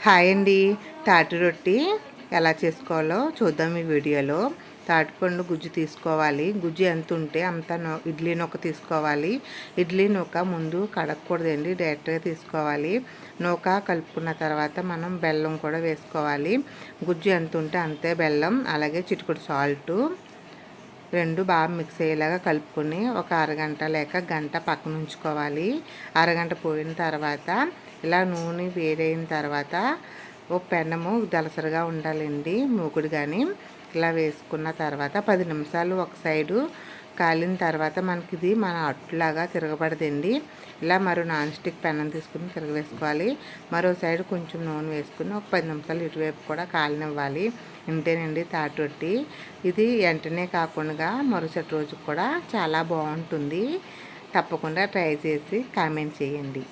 Hi అండి. తాటి రొట్టి ఎలా చేసుకోవాలో చూద్దాం ఈ వీడియోలో. తాటిపండు గుజ్జు తీసుకోవాలి. గుజ్జు ఎంత ఉంటే అంత ఇడ్లీ నూక తీసుకోవాలి. ఇడ్లీ నూక ముందు కడగకూడదండి, డైరెక్ట్గా తీసుకోవాలి. నూక కలుపుకున్న తర్వాత మనం బెల్లం కూడా వేసుకోవాలి. గుజ్జు ఎంత ఉంటే అంతే బెల్లం, అలాగే చిటికెడు సాల్టు రెండు బాగా మిక్స్ అయ్యేలాగా కలుపుకొని ఒక అరగంట లేక గంట పక్కన ఉంచుకోవాలి. అరగంట పోయిన తర్వాత ఇలా నూనె వేడైన తర్వాత ఓ పెనము దలసరిగా ఉండాలండి, మూకుడు కానీ. ఇలా వేసుకున్న తర్వాత 10 నిమిషాలు ఒక సైడు కాలిన తర్వాత మనకి ఇది మన అట్టులాగా తిరగబడదండి. ఇలా మరో నాన్ స్టిక్ పెనం తీసుకుని తిరగవేసుకోవాలి. మరో సైడ్ కొంచెం నూనె వేసుకుని ఒక 10 నిమిషాలు ఇటువైపు కూడా కాలనివ్వాలి. ఇంతేనండి తాటి రొట్టి. ఇది వెంటనే కాకుండా మరుసటి రోజు కూడా చాలా బాగుంటుంది. తప్పకుండా ట్రై చేసి కామెంట్ చేయండి.